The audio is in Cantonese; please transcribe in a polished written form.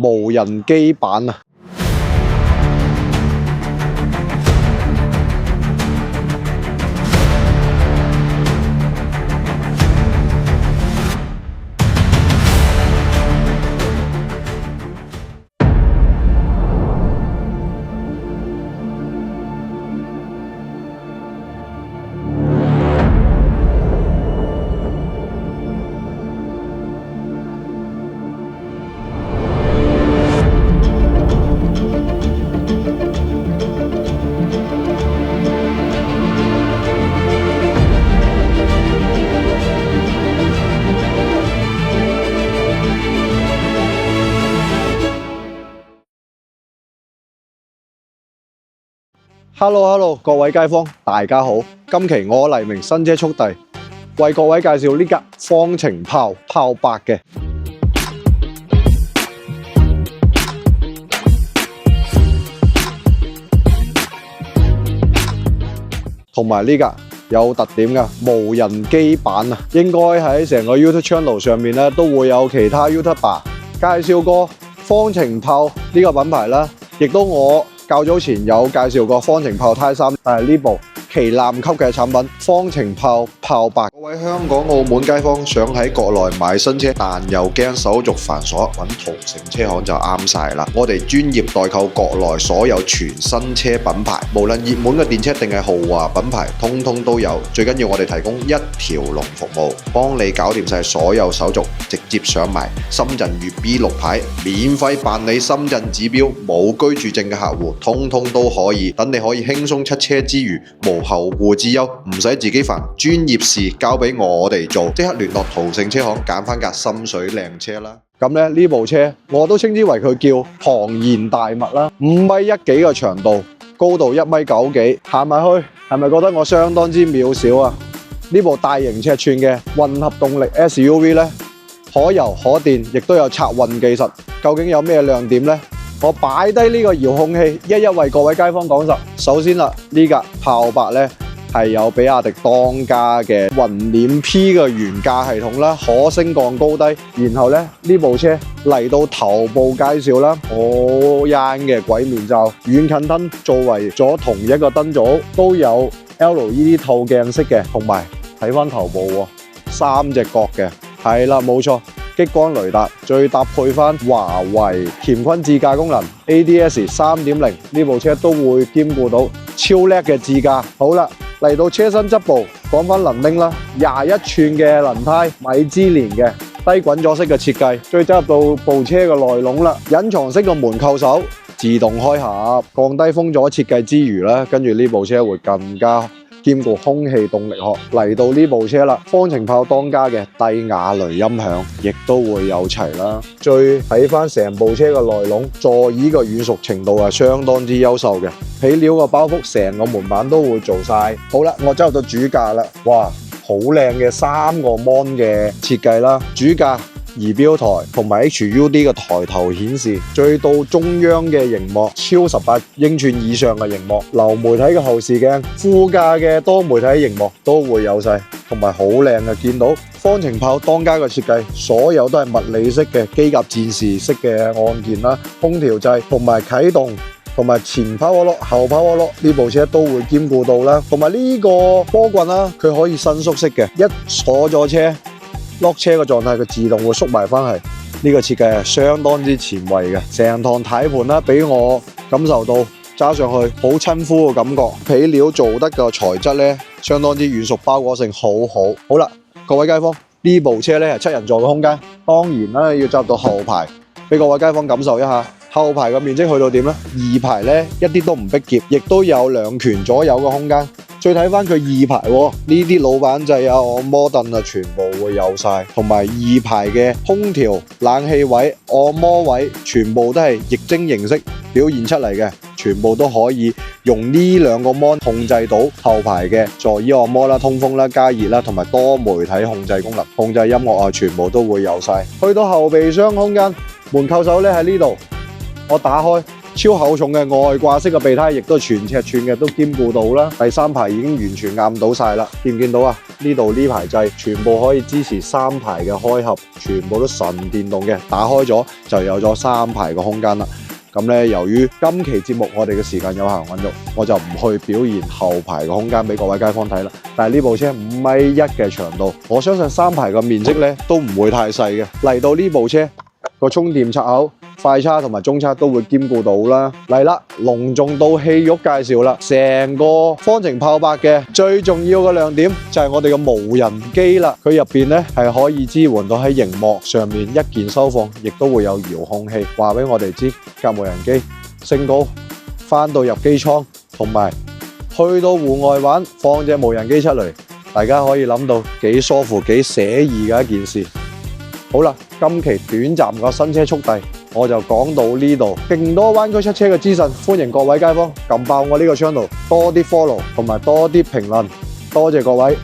無人機版啊！Hello， 各位街坊，大家好！今期我黎明新車速遞，為各位介紹呢架方程炮炮8嘅，同埋呢架有特點嘅無人機版啊！應該喺成個 YouTube channel 上面咧都會有其他 YouTuber 介紹過方程炮呢個品牌啦，亦都我較早前有介紹過方程炮 Type 3，但係呢部旗艦級嘅產品方程炮炮8。各位香港、澳門街坊想喺國內買新車，但又驚手續繁瑣，揾途勝車行就啱晒啦！我哋專業代購國內所有全新車品牌，無論熱門嘅電車定係豪華品牌，通通都有。最緊要我哋提供一條龍服務，幫你搞掂晒所有手續，直接上埋深圳粵 B6牌，免費辦理深圳指標，冇居住證嘅客戶，通通都可以。等你可以輕鬆出車之餘，無後顧之憂，唔使自己煩，專業事交俾我哋做，即刻聯絡途勝車行，揀翻架心水靚車啦。咁咧呢部車我都稱之為佢叫龐然大物啦，5米1幾嘅長度，高度1米9幾，行埋去係咪覺得我相當之渺小啊？呢部大型尺寸嘅混合動力 SUV 咧，可油可電，亦都有拆運技術。究竟有咩亮點呢？我擺低呢個遙控器，一一為各位街坊講述。首先啦，呢架炮8咧係有比亞迪當家嘅雲輦 P 嘅懸架系統啦，可升降高低。然後咧呢部車嚟到頭部介紹啦，好靚嘅鬼面罩，遠近燈作為咗同一個燈組，都有 LED 透鏡式嘅，同埋睇翻頭部喎，3隻角嘅，係啦冇錯。激光雷達，再搭配翻華為乾坤智駕功能 ，ADS 3.0，呢部車都會兼顧到超叻嘅智駕。好啦，嚟到車身側部，講翻輪鈴啦，21寸嘅輪胎，米芝蓮嘅低滾阻式嘅設計，再走入到部車嘅內籠啦，隱藏式嘅門扣手，自動開合，降低風阻設計之餘咧，跟住呢部車會更加兼顧空氣動力學。嚟到呢部車啦，方程炮當家嘅帝雅雷音響亦都會有齊啦。再睇翻成部車嘅內籠，座椅嘅軟熟程度係相當之優秀嘅，皮料嘅包覆成個門板都會做晒。好啦，我走入到主駕啦，哇，好靚嘅3個 mon 嘅設計啦，主駕、儀表台同埋 HUD 嘅抬頭顯示，再到中央嘅熒幕，超18英寸以上嘅熒幕，流媒體嘅後視鏡，副駕嘅多媒體熒幕都會有晒，同埋好靚嘅。見到方程炮當家嘅設計，所有都係物理式嘅機甲戰士式嘅按鍵啦，空調掣同埋啟動，同埋前跑渦轆、後跑渦轆，呢部車都會兼顧到啦。同埋呢個波棍啦，佢可以伸縮式嘅，一坐咗車，落車嘅狀態，佢自動會縮埋翻嚟。呢個設計係相當之前衛嘅，成堂軚盤啦，俾我感受到揸上去好親膚嘅感覺。皮料做得嘅材質咧，相當之軟熟，包裹性好好。好啦，各位街坊，呢部車咧係7人座嘅空間，當然啦要揸到後排，俾各位街坊感受一下。後排嘅面積去到點呢？2排咧一啲都唔逼夾，亦都有2拳左右嘅空間。再睇翻佢2排喎，呢啲老闆掣啊、按摩凳啊，全部會有晒，同埋2排嘅空調、冷氣位、按摩位，全部都係液晶形式表現出嚟嘅，全部都可以用呢2個 mon 控制到後排嘅座椅按摩啦、通風啦、加熱啦，同埋多媒體控制功能，控制音樂啊，全部都會有晒。去到後備箱空間，門扣手咧喺呢度。我打開超厚重嘅外掛式嘅備胎，亦都全尺寸嘅都兼顧到啦。第三排已經完全壓唔到晒啦，見唔見到啊？呢度呢排掣全部可以支持3排嘅開合，全部都純電動嘅，打開咗就有咗3排嘅空間啦。咁咧，由於今期節目我哋嘅時間有限，我就唔去表現後排嘅空間俾各位街坊睇啦。但係呢部車5.1米嘅長度，我相信3排嘅面積咧都唔會太細嘅。嚟到呢部車個充電插口、快叉同埋中叉都會兼顧到啦。嚟啦，隆重到戲肉介紹啦！成個方程炮8嘅最重要嘅亮點就係我哋嘅無人機啦。佢入邊咧係可以支援到喺熒幕上面一鍵收放，亦都會有遙控器話俾我哋知架無人機升高、翻到入機艙，同埋去到戶外玩放隻無人機出嚟，大家可以諗到幾舒服、幾寫意嘅一件事。好啦，今期短暫嘅新車速遞我就講到呢度，勁多灣區出車嘅資訊，歡迎各位街坊撳爆我呢個 channel，多啲 follow同埋多啲評論，多謝各位。